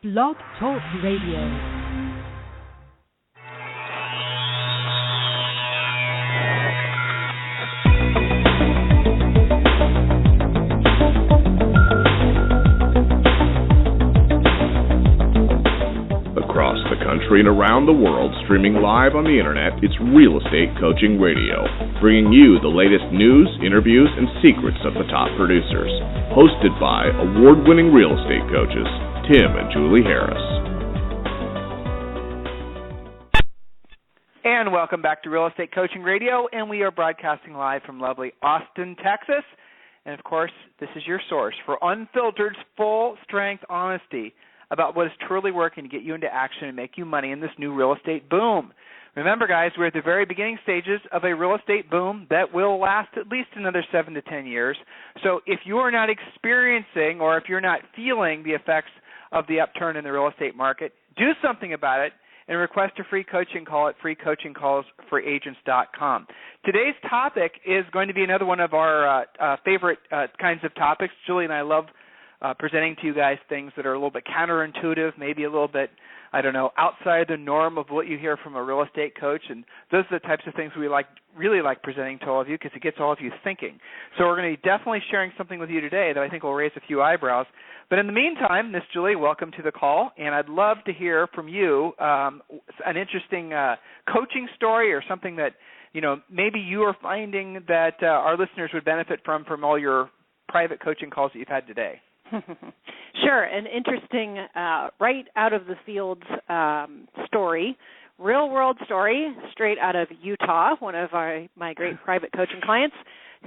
Blog Talk Radio. Across the country and around the world, streaming live on the internet, it's Real Estate Coaching Radio, bringing you the latest news, interviews, and secrets of the top producers. Hosted by award-winning real estate coaches, Tim and Julie Harris. And welcome back to Real Estate Coaching Radio, and we are broadcasting live from lovely Austin, Texas. And, of course, this is your source for unfiltered, full-strength honesty about what is truly working to get you into action and make you money in this new real estate boom. Remember, guys, we're at the very beginning stages of a real estate boom that will last at least another 7 to 10 years. So if you are not experiencing or if you're not feeling the effects of the upturn in the real estate market, do something about it and request a free coaching call at freecoachingcallsforagents.com. Today's topic is going to be another one of our favorite kinds of topics. Julie and I love presenting to you guys things that are a little bit counterintuitive, maybe a little bit, outside the norm of what you hear from a real estate coach. And those are the types of things we really like presenting to all of you because it gets all of you thinking. So we're going to be definitely sharing something with you today that I think will raise a few eyebrows. But in the meantime, Miss Julie, welcome to the call, and I'd love to hear from you an interesting coaching story or something that, maybe you are finding that our listeners would benefit from all your private coaching calls that you've had today. Sure, an interesting right out of the field story, real-world story, straight out of Utah, one of my great private coaching clients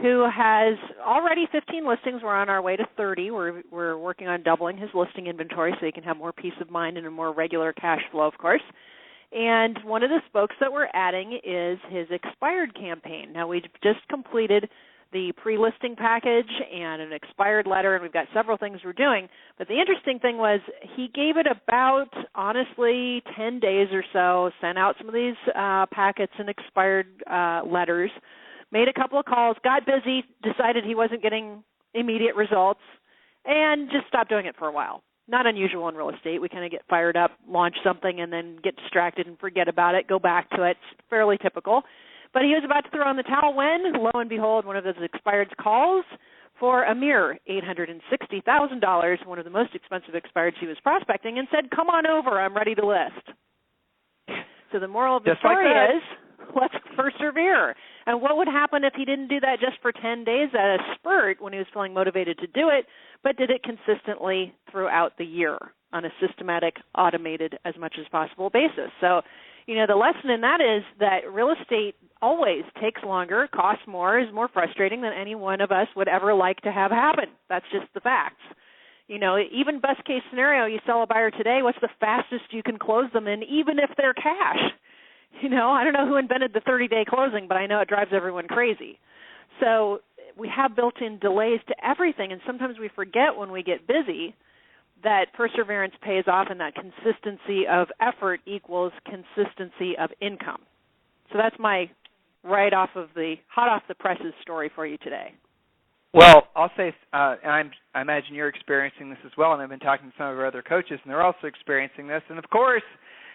who has already 15 listings. We're on our way to 30. We're working on doubling his listing inventory so he can have more peace of mind and a more regular cash flow, of course. And one of the spokes that we're adding is his expired campaign. Now, we've just completed the pre-listing package and an expired letter, and we've got several things we're doing. But the interesting thing was he gave it about, honestly, 10 days or so, sent out some of these packets and expired letters, made a couple of calls, got busy, decided he wasn't getting immediate results, and just stopped doing it for a while. Not unusual in real estate. We kind of get fired up, launch something, and then get distracted and forget about it, go back to it. It's fairly typical. But he was about to throw in the towel when, lo and behold, one of those expired calls for a mere $860,000, one of the most expensive expireds he was prospecting, and said, "Come on over, I'm ready to list." So the moral of the story is, let's persevere. And what would happen if he didn't do that just for 10 days at a spurt when he was feeling motivated to do it, but did it consistently throughout the year on a systematic, automated, as much as possible basis? So, the lesson in that is that real estate always takes longer, costs more, is more frustrating than any one of us would ever like to have happen. That's just the facts. Even best case scenario, you sell a buyer today, what's the fastest you can close them in, even if they're cash? I don't know who invented the 30-day closing, but I know it drives everyone crazy. So we have built-in delays to everything, and sometimes we forget when we get busy that perseverance pays off and that consistency of effort equals consistency of income. So that's my hot off the presses story for you today. Well, I'll say, and I imagine you're experiencing this as well, and I've been talking to some of our other coaches, and they're also experiencing this. And, of course,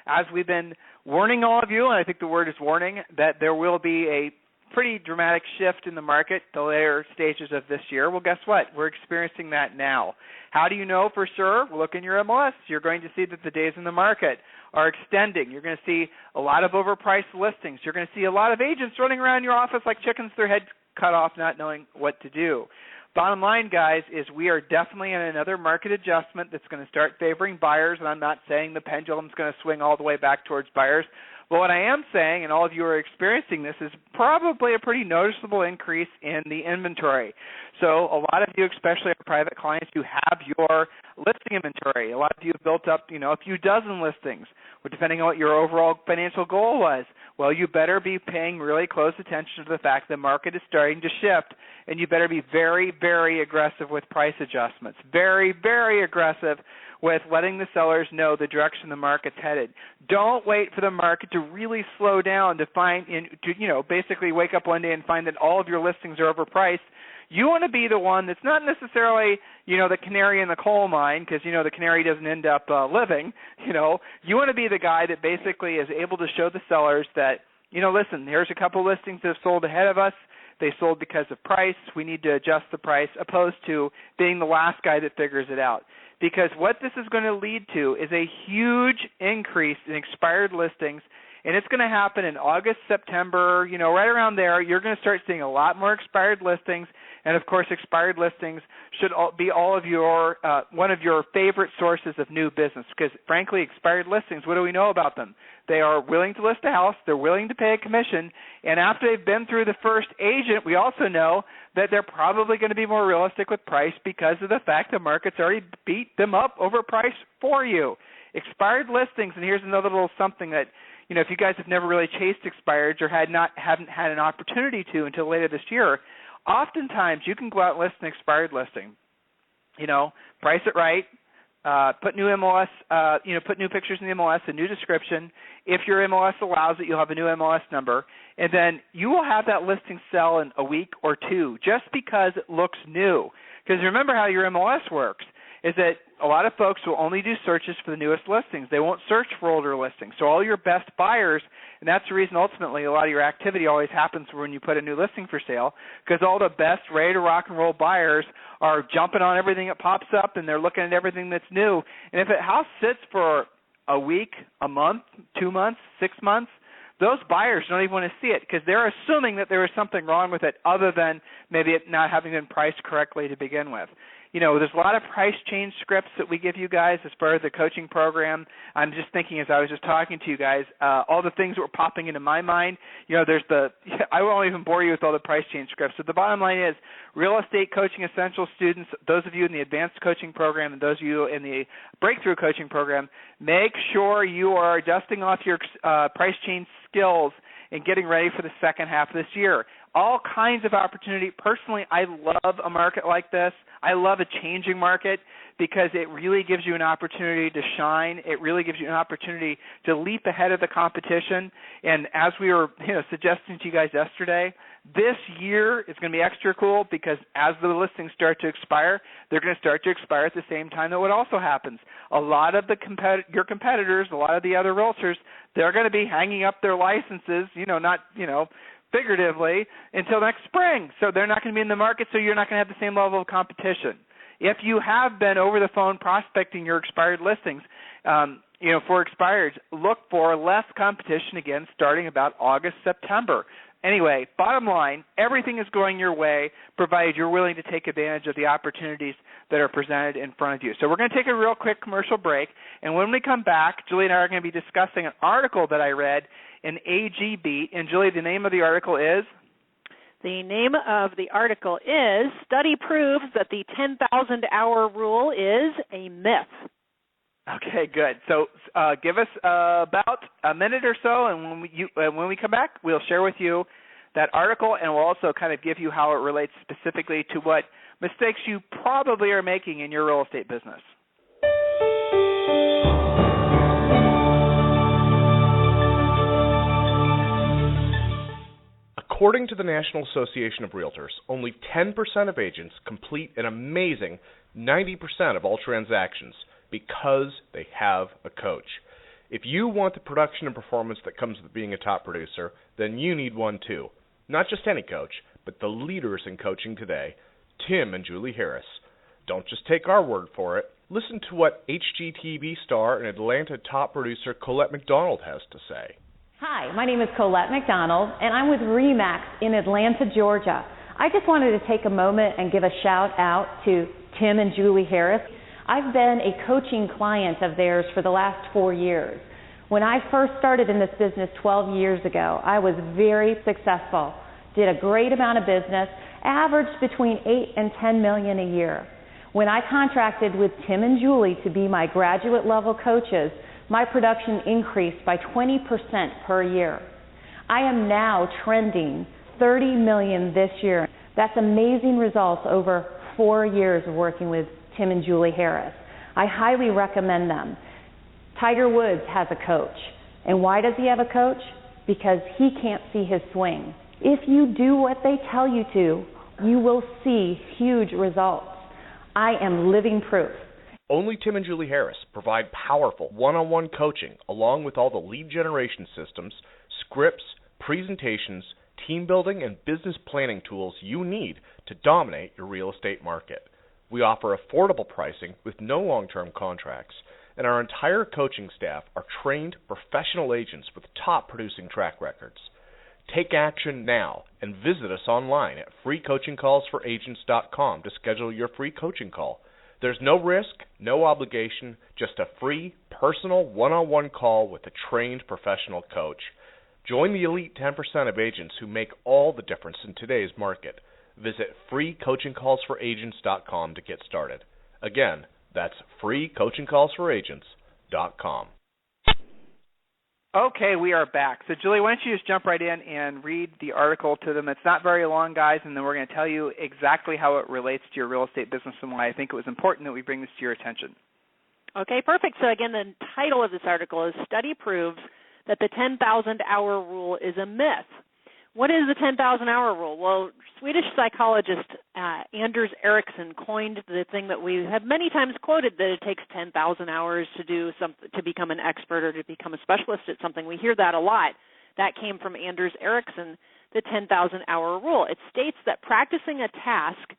as we've been warning all of you, and I think the word is warning, that there will be a pretty dramatic shift in the market the later stages of this year. Well, guess what? We're experiencing that now. How do you know for sure? Look in your MLS. You're going to see that the days in the market are extending. You're going to see a lot of overpriced listings. You're going to see a lot of agents running around your office like chickens, their heads cut off, not knowing what to do. Bottom line, guys, is we are definitely in another market adjustment that's going to start favoring buyers, and I'm not saying the pendulum's going to swing all the way back towards buyers. But what I am saying, and all of you are experiencing this, is probably a pretty noticeable increase in the inventory. So a lot of you, especially our private clients, you have your listing inventory. A lot of you have built up, a few dozen listings, depending on what your overall financial goal was. Well, you better be paying really close attention to the fact the market is starting to shift, and you better be very, very aggressive with price adjustments. Very, very aggressive with letting the sellers know the direction the market's headed. Don't wait for the market to really slow down to basically wake up one day and find that all of your listings are overpriced. You want to be the one that's not necessarily, the canary in the coal mine, because, the canary doesn't end up living. You want to be the guy that basically is able to show the sellers that, listen, here's a couple listings that have sold ahead of us. They sold because of price. We need to adjust the price, opposed to being the last guy that figures it out. Because what this is going to lead to is a huge increase in expired listings, and it's going to happen in August, September, right around there. You're going to start seeing a lot more expired listings, and of course, expired listings should be all of your one of your favorite sources of new business. Because frankly, expired listings, what do we know about them? They are willing to list a house, they're willing to pay a commission, and after they've been through the first agent, we also know that they're probably going to be more realistic with price because of the fact the market's already beat them up over price for you. Expired listings, and here's another little something that, if you guys have never really chased expireds or haven't had an opportunity to until later this year, oftentimes you can go out and list an expired listing. Price it right. Put new MLS, put new pictures in the MLS, a new description. If your MLS allows it, you'll have a new MLS number, and then you will have that listing sell in a week or two just because it looks new. Because remember how your MLS works is that a lot of folks will only do searches for the newest listings. They won't search for older listings. So all your best buyers, and that's the reason ultimately a lot of your activity always happens when you put a new listing for sale, because all the best ready to rock and roll buyers are jumping on everything that pops up, and they're looking at everything that's new. And if a house sits for a week, a month, 2 months, 6 months, those buyers don't even want to see it because they're assuming that there was something wrong with it other than maybe it not having been priced correctly to begin with. There's a lot of price change scripts that we give you guys as part of the coaching program. I'm just thinking as I was just talking to you guys, all the things that were popping into my mind. I won't even bore you with all the price change scripts. So the bottom line is, real estate coaching essential students, those of you in the advanced coaching program and those of you in the breakthrough coaching program, make sure you are dusting off your price change skills and getting ready for the second half of this year. All kinds of opportunity. Personally, I love a market like this. I love a changing market because it really gives you an opportunity to shine. It really gives you an opportunity to leap ahead of the competition. And as we were suggesting to you guys yesterday, this year is going to be extra cool because as the listings start to expire, they're going to start to expire at the same time that what also happens. A lot of your competitors, a lot of the other realtors, they're going to be hanging up their licenses, figuratively, until next spring. So they're not going to be in the market, so you're not going to have the same level of competition. If you have been over the phone prospecting your expired listings, for expireds, look for less competition again starting about August, September. Anyway, bottom line, everything is going your way, provided you're willing to take advantage of the opportunities that are presented in front of you. So we're going to take a real quick commercial break, and when we come back, Julie and I are going to be discussing an article that I read in AG Beat. And Julie, the name of the article is? The name of the article is Study Proves That the 10,000-Hour Rule is a Myth. Okay, good. So give us about a minute or so, and when we come back, we'll share with you that article, and we'll also kind of give you how it relates specifically to what mistakes you probably are making in your real estate business. According to the National Association of Realtors, only 10% of agents complete an amazing 90% of all transactions because they have a coach. If you want the production and performance that comes with being a top producer, then you need one too. Not just any coach, but the leaders in coaching today, Tim and Julie Harris. Don't just take our word for it. Listen to what HGTV star and Atlanta top producer Colette McDonald has to say. Hi, my name is Colette McDonald, and I'm with RE/MAX in Atlanta, Georgia. I just wanted to take a moment and give a shout out to Tim and Julie Harris. I've been a coaching client of theirs for the last 4 years. When I first started in this business 12 years ago, I was very successful, did a great amount of business, averaged between $8 and $10 million a year. When I contracted with Tim and Julie to be my graduate level coaches, my production increased by 20% per year. I am now trending $30 million this year. That's amazing results over 4 years of working with Tim and Julie Harris. I highly recommend them. Tiger Woods has a coach. And why does he have a coach? Because he can't see his swing. If you do what they tell you to, You will see huge results. I am living proof. Only Tim and Julie Harris provide powerful one-on-one coaching along with all the lead generation systems, scripts, presentations, team building, and business planning tools you need to dominate your real estate market. We offer affordable pricing with no long-term contracts, and our entire coaching staff are trained professional agents with top producing track records. Take action now and visit us online at freecoachingcallsforagents.com to schedule your free coaching call. There's no risk, no obligation, just a free, personal, one-on-one call with a trained professional coach. Join the elite 10% of agents who make all the difference in today's market. Visit freecoachingcallsforagents.com to get started. Again, that's freecoachingcallsforagents.com. Okay, we are back. So, Julie, why don't you just jump right in and read the article to them? It's not very long, guys, and then we're going to tell you exactly how it relates to your real estate business and why I think it was important that we bring this to your attention. Okay, perfect. So, again, the title of this article is Study Proves that the 10,000-Hour Rule is a Myth. What is the 10,000-hour rule? Well, Swedish psychologist Anders Ericsson coined the thing that we have many times quoted, that it takes 10,000 hours to do something, to become an expert or to become a specialist at something. We hear that a lot. That came from Anders Ericsson, the 10,000-hour rule. It states that practicing a task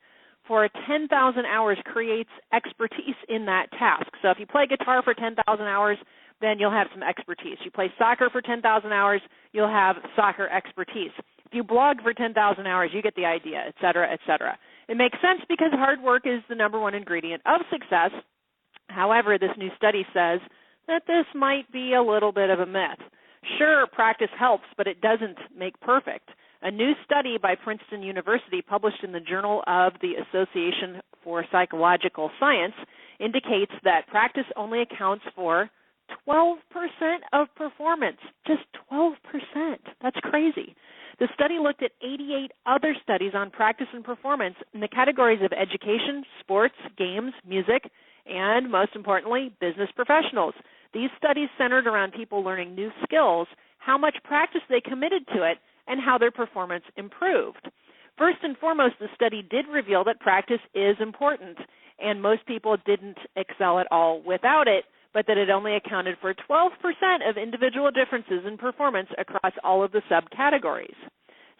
for 10,000 hours creates expertise in that task. So if you play guitar for 10,000 hours, then you'll have some expertise. You play soccer for 10,000 hours, you'll have soccer expertise. If you blog for 10,000 hours, you get the idea, et cetera, et cetera. It makes sense because hard work is the number one ingredient of success. However, this new study says that this might be a little bit of a myth. Sure, practice helps, but it doesn't make perfect. A new study by Princeton University published in the Journal of the Association for Psychological Science indicates that practice only accounts for 12% of performance. Just 12%. That's crazy. The study looked at 88 other studies on practice and performance in the categories of education, sports, games, music, and, most importantly, business professionals. These studies centered around people learning new skills, how much practice they committed to it, and how their performance improved. First and foremost, the study did reveal that practice is important, and most people didn't excel at all without it, but that it only accounted for 12% of individual differences in performance across all of the subcategories.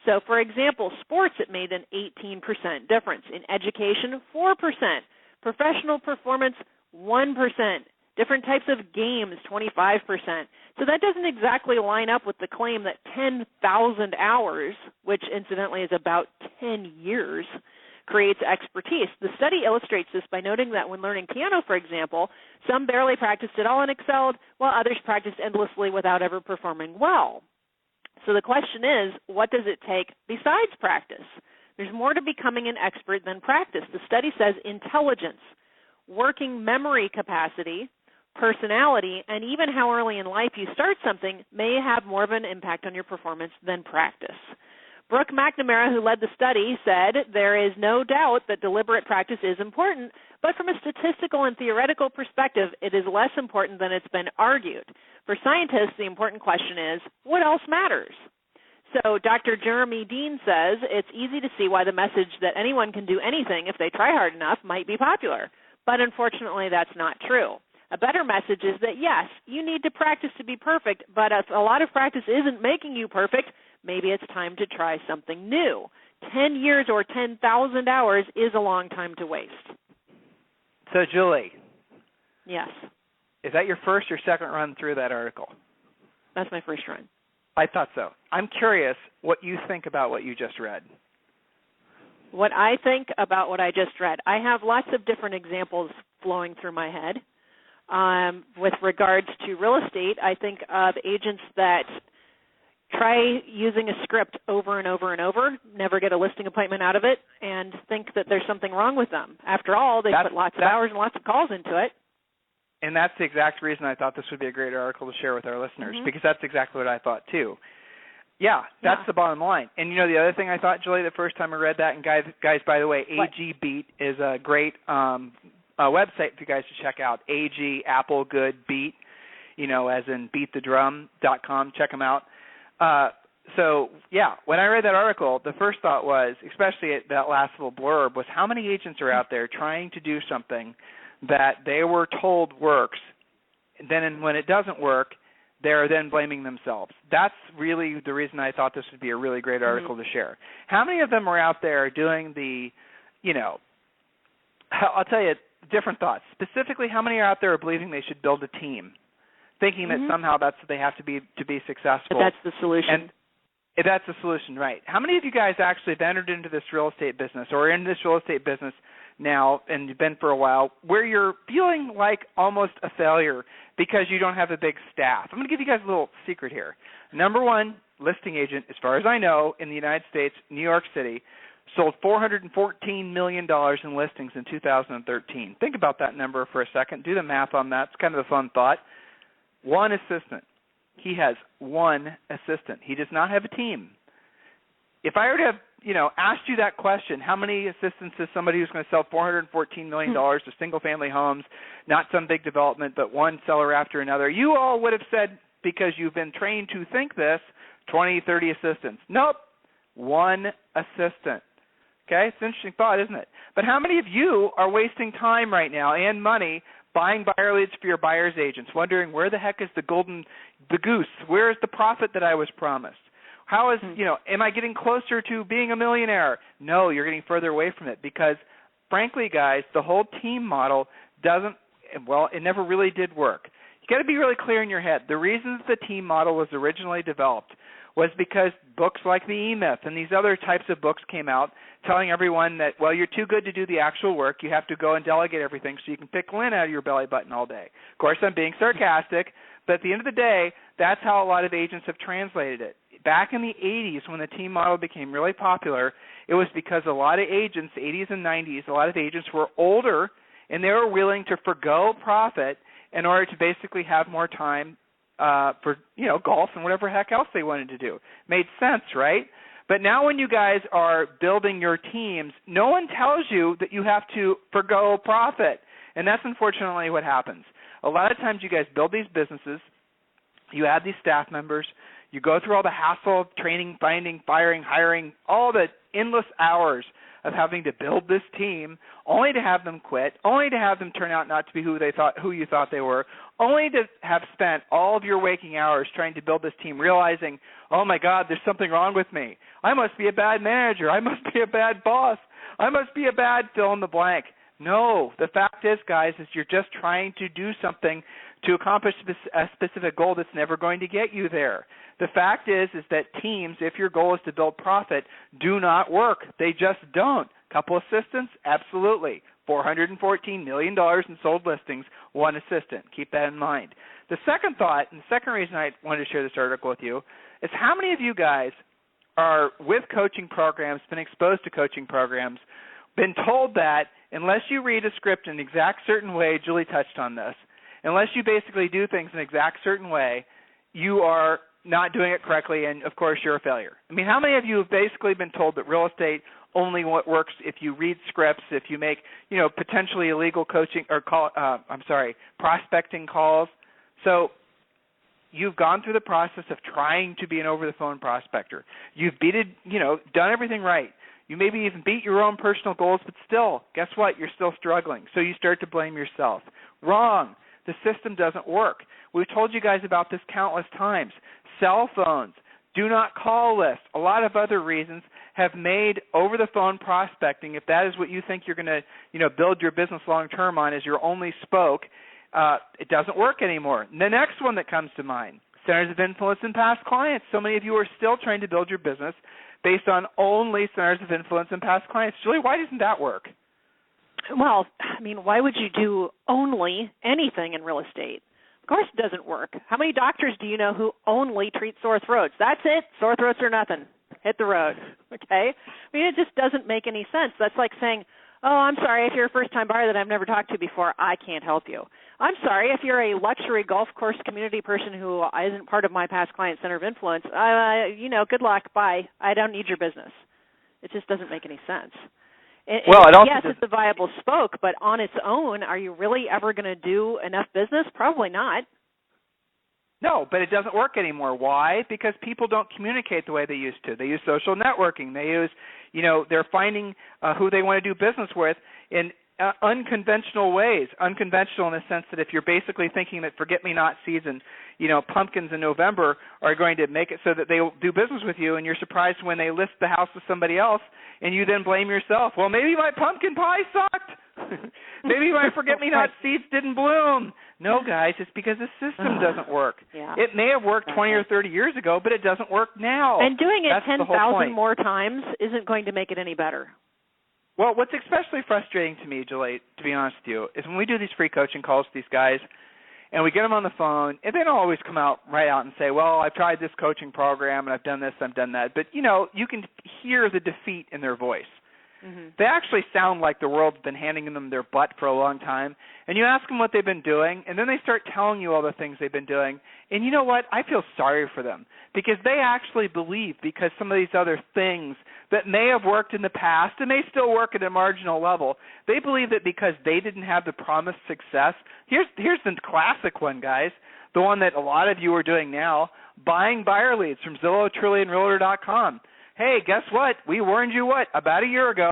So, for example, sports, it made an 18% difference. In education, 4%. Professional performance, 1%. Different types of games, 25%. So that doesn't exactly line up with the claim that 10,000 hours, which incidentally is about 10 years, creates expertise. The study illustrates this by noting that when learning piano, for example, some barely practiced at all and excelled, while others practiced endlessly without ever performing well. So the question is, what does it take besides practice? There's more to becoming an expert than practice. The study says intelligence, working memory capacity, personality, and even how early in life you start something may have more of an impact on your performance than practice. Brooke McNamara, who led the study, said there is no doubt that deliberate practice is important, but from a statistical and theoretical perspective, it is less important than it's been argued. For scientists, the important question is, what else matters? So Dr. Jeremy Dean says it's easy to see why the message that anyone can do anything if they try hard enough might be popular, but unfortunately that's not true. A better message is that, yes, you need to practice to be perfect, but if a lot of practice isn't making you perfect, maybe it's time to try something new. 10 years or 10,000 hours is a long time to waste. So, Julie. Yes. Is that your first or second run through that article? That's my first run. I thought so. I'm curious what you think about what you just read. What I think about what I just read. I have lots of different examples flowing through my head. With regards to real estate, I think of agents that try using a script over and over and over, never get a listing appointment out of it, and think that there's something wrong with them. After all, they put lots of hours and lots of calls into it. And that's the exact reason I thought this would be a great article to share with our listeners, because that's exactly what I thought too. Yeah, that's the bottom line. And, you know, the other thing I thought, Julie, the first time I read that, and guys, by the way, AG Beat is a great website for you guys to check out. AG, Apple, Good, Beat, you know, as in beatthedrum.com. Check them out. So, yeah, when I read that article, the first thought was, especially at that last little blurb, was how many agents are out there trying to do something that they were told works, and then when it doesn't work, they're then blaming themselves. That's really the reason I thought this would be a really great article to share. How many of them are out there doing the, I'll tell you, different thoughts. Specifically, how many are out there believing they should build a team, thinking that somehow that's what they have to be successful? But that's the solution. And that's the solution, right. How many of you guys actually have entered into this real estate business or are in this real estate business now and you've been for a while where you're feeling like almost a failure because you don't have a big staff? I'm going to give you guys a little secret here. Number one listing agent, as far as I know, in the United States, New York City, sold $414 million in listings in 2013. Think about that number for a second. Do the math on that. It's kind of a fun thought. One assistant. He has one assistant. He does not have a team. If I were to have, asked you that question, how many assistants is somebody who's going to sell $414 million to single-family homes, not some big development, but one seller after another, you all would have said, because you've been trained to think this, 20, 30 assistants. Nope, one assistant. Okay, it's an interesting thought, isn't it? But how many of you are wasting time right now and money buying buyer leads for your buyer's agents, wondering where the heck is the goose? Where is the profit that I was promised? How is, am I getting closer to being a millionaire? No, you're getting further away from it because, frankly, guys, the whole team model it never really did work. You got to be really clear in your head. The reasons the team model was originally developed was because books like The E-Myth and these other types of books came out telling everyone that, well, you're too good to do the actual work. You have to go and delegate everything so you can pick lint out of your belly button all day. Of course, I'm being sarcastic, but at the end of the day, that's how a lot of agents have translated it. Back in the 80s when the team model became really popular, it was because a lot of agents, 80s and 90s, a lot of agents were older and they were willing to forgo profit in order to basically have more time for golf and whatever heck else they wanted to do. Made sense, right? But now when you guys are building your teams, no one tells you that you have to forgo profit. And that's unfortunately what happens. A lot of times you guys build these businesses, you add these staff members, you go through all the hassle of training, finding, firing, hiring, all the endless hours of having to build this team, only to have them quit, only to have them turn out not to be who you thought they were, only to have spent all of your waking hours trying to build this team, realizing, oh my God, there's something wrong with me. I must be a bad manager. I must be a bad boss. I must be a bad fill in the blank. No, the fact is, guys, is you're just trying to do something to accomplish a specific goal that's never going to get you there. The fact is that teams, if your goal is to build profit, do not work. They just don't. Couple assistants? Absolutely. $414 million in sold listings, one assistant. Keep that in mind. The second thought, and the second reason I wanted to share this article with you, is how many of you guys are with coaching programs, been exposed to coaching programs, been told that unless you read a script in an exact certain way, Julie touched on this, unless you basically do things in an exact certain way, you are not doing it correctly, and, of course, you're a failure. I mean, how many of you have basically been told that real estate only works if you read scripts, if you make, potentially illegal coaching or prospecting calls? So you've gone through the process of trying to be an over-the-phone prospector. You've done everything right. You maybe even beat your own personal goals, but still, guess what? You're still struggling. So you start to blame yourself. Wrong. The system doesn't work. We've told you guys about this countless times. Cell phones, do not call lists, a lot of other reasons have made over-the-phone prospecting, if that is what you think you're going to, build your business long-term on as your only spoke, it doesn't work anymore. The next one that comes to mind, centers of influence and past clients. So many of you are still trying to build your business based on only centers of influence and past clients. Julie, why doesn't that work? Well, why would you do only anything in real estate? Of course it doesn't work. How many doctors do you know who only treat sore throats? That's it. Sore throats or nothing. Hit the road. Okay? It just doesn't make any sense. That's like saying, oh, I'm sorry, if you're a first-time buyer that I've never talked to before, I can't help you. I'm sorry, if you're a luxury golf course community person who isn't part of my past client center of influence, good luck, bye. I don't need your business. It just doesn't make any sense. Yes, it's a viable spoke, but on its own, are you really ever going to do enough business? Probably not. No, but it doesn't work anymore. Why? Because people don't communicate the way they used to. They use social networking. They use, they're finding who they want to do business with in unconventional ways. Unconventional in the sense that if you're basically thinking that forget-me-not seeds and, pumpkins in November are going to make it so that they'll do business with you, and you're surprised when they list the house with somebody else, and you then blame yourself. Well, maybe my pumpkin pie sucked. Maybe my forget-me-not seeds didn't bloom. No, guys, it's because the system doesn't work. Yeah. It may have worked 20 or 30 years ago, but it doesn't work now. And doing it 10,000 more times isn't going to make it any better. Well, what's especially frustrating to me, Julie, to be honest with you, is when we do these free coaching calls with these guys, and we get them on the phone, and they don't always come out right out and say, well, I've tried this coaching program, and I've done this, I've done that. But, you can hear the defeat in their voice. Mm-hmm. They actually sound like the world's been handing them their butt for a long time. And you ask them what they've been doing, and then they start telling you all the things they've been doing. And you know what? I feel sorry for them because they actually believe, because some of these other things that may have worked in the past and may still work at a marginal level, they believe that because they didn't have the promised success. Here's the classic one, guys, the one that a lot of you are doing now, buying buyer leads from Zillow, Trulia, and Realtor.com. Hey, guess what? We warned you, about a year ago,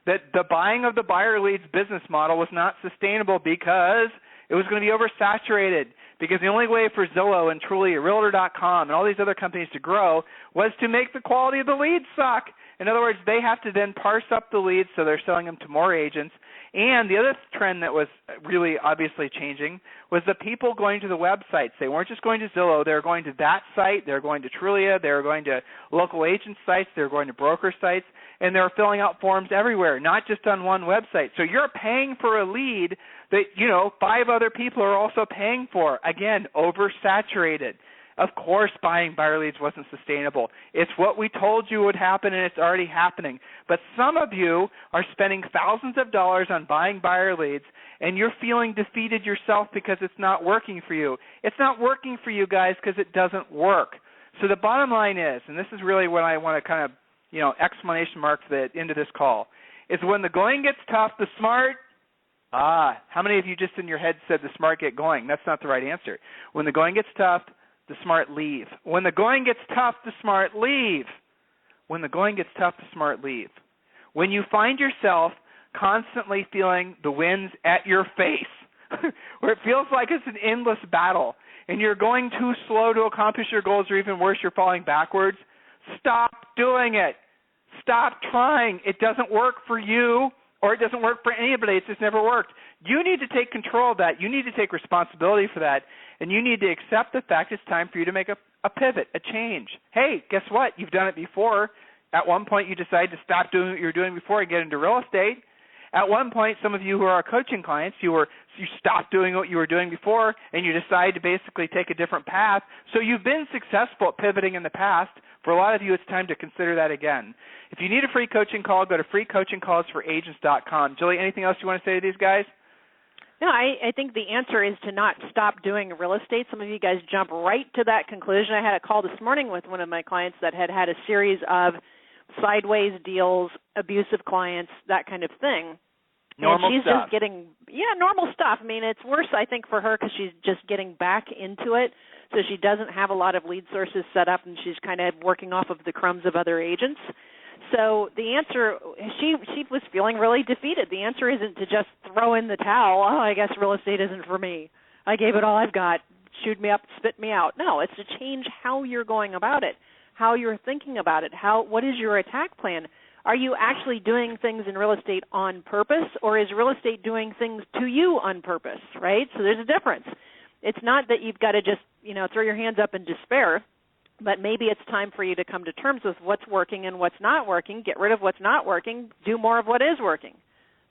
that the buying of the buyer leads business model was not sustainable because it was going to be oversaturated, because the only way for Zillow and Trulia, Realtor.com, and all these other companies to grow was to make the quality of the leads suck. In other words, they have to then parse up the leads so they're selling them to more agents. And the other trend that was really obviously changing was the people going to the websites. They weren't just going to Zillow. They were going to that site. They were going to Trulia. They were going to local agent sites. They were going to broker sites. And they were filling out forms everywhere, not just on one website. So you're paying for a lead that, 5 other people are also paying for. Again, oversaturated. Of course, buying buyer leads wasn't sustainable. It's what we told you would happen, and it's already happening. But some of you are spending thousands of dollars on buying buyer leads, and you're feeling defeated yourself because it's not working for you. It's not working for you, guys, because it doesn't work. So the bottom line is, and this is really what I want to kind of, exclamation mark to the end of this call, is when the going gets tough, the smart, how many of you just in your head said the smart get going? That's not the right answer. When the going gets tough, the smart leave. When the going gets tough, the smart leave. When the going gets tough, the smart leave. When you find yourself constantly feeling the winds at your face, where it feels like it's an endless battle, and you're going too slow to accomplish your goals, or even worse, you're falling backwards, stop doing it. Stop trying. It doesn't work for you, or it doesn't work for anybody. It's just never worked. You need to take control of that. You need to take responsibility for that. And you need to accept the fact it's time for you to make a pivot, a change. Hey, guess what? You've done it before. At one point, you decided to stop doing what you were doing before and get into real estate. At one point, some of you who are our coaching clients, you stopped doing what you were doing before, and you decided to basically take a different path. So you've been successful at pivoting in the past. For a lot of you, it's time to consider that again. If you need a free coaching call, go to freecoachingcallsforagents.com. Julie, anything else you want to say to these guys? No, I think the answer is to not stop doing real estate. Some of you guys jump right to that conclusion. I had a call this morning with one of my clients that had a series of sideways deals, abusive clients, that kind of thing. Normal and she's stuff. Just getting, normal stuff. I mean, it's worse, I think, for her because she's just getting back into it. So she doesn't have a lot of lead sources set up, and she's kind of working off of the crumbs of other agents. So the answer, she was feeling really defeated. The answer isn't to just throw in the towel. Oh, I guess real estate isn't for me. I gave it all I've got. Shoot me up, spit me out. No, it's to change how you're going about it, how you're thinking about it. What is your attack plan? Are you actually doing things in real estate on purpose, or is real estate doing things to you on purpose, right? So there's a difference. It's not that you've got to just, throw your hands up in despair. But maybe it's time for you to come to terms with what's working and what's not working, get rid of what's not working, do more of what is working.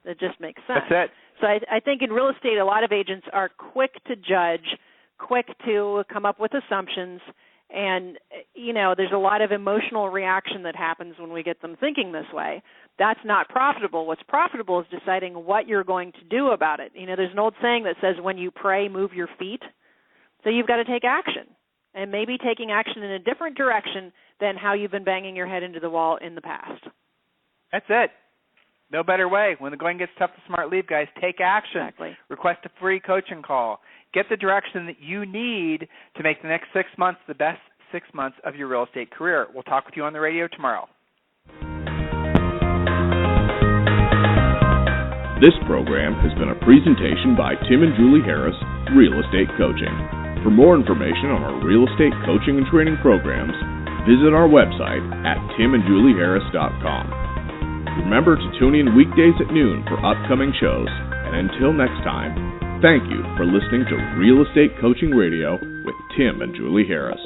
That just makes sense. That's it. So I think in real estate, a lot of agents are quick to judge, quick to come up with assumptions, and, there's a lot of emotional reaction that happens when we get them thinking this way. That's not profitable. What's profitable is deciding what you're going to do about it. There's an old saying that says, when you pray, move your feet. So you've got to take action. And maybe taking action in a different direction than how you've been banging your head into the wall in the past. That's it. No better way. When the going gets tough, the smart leave, guys. Take action. Exactly. Request a free coaching call. get the direction that you need to make the next 6 months the best 6 months of your real estate career. We'll talk with you on the radio tomorrow. This program has been a presentation by Tim and Julie Harris, Real Estate Coaching. For more information on our real estate coaching and training programs, visit our website at timandjulieharris.com. Remember to tune in weekdays at noon for upcoming shows, and until next time, thank you for listening to Real Estate Coaching Radio with Tim and Julie Harris.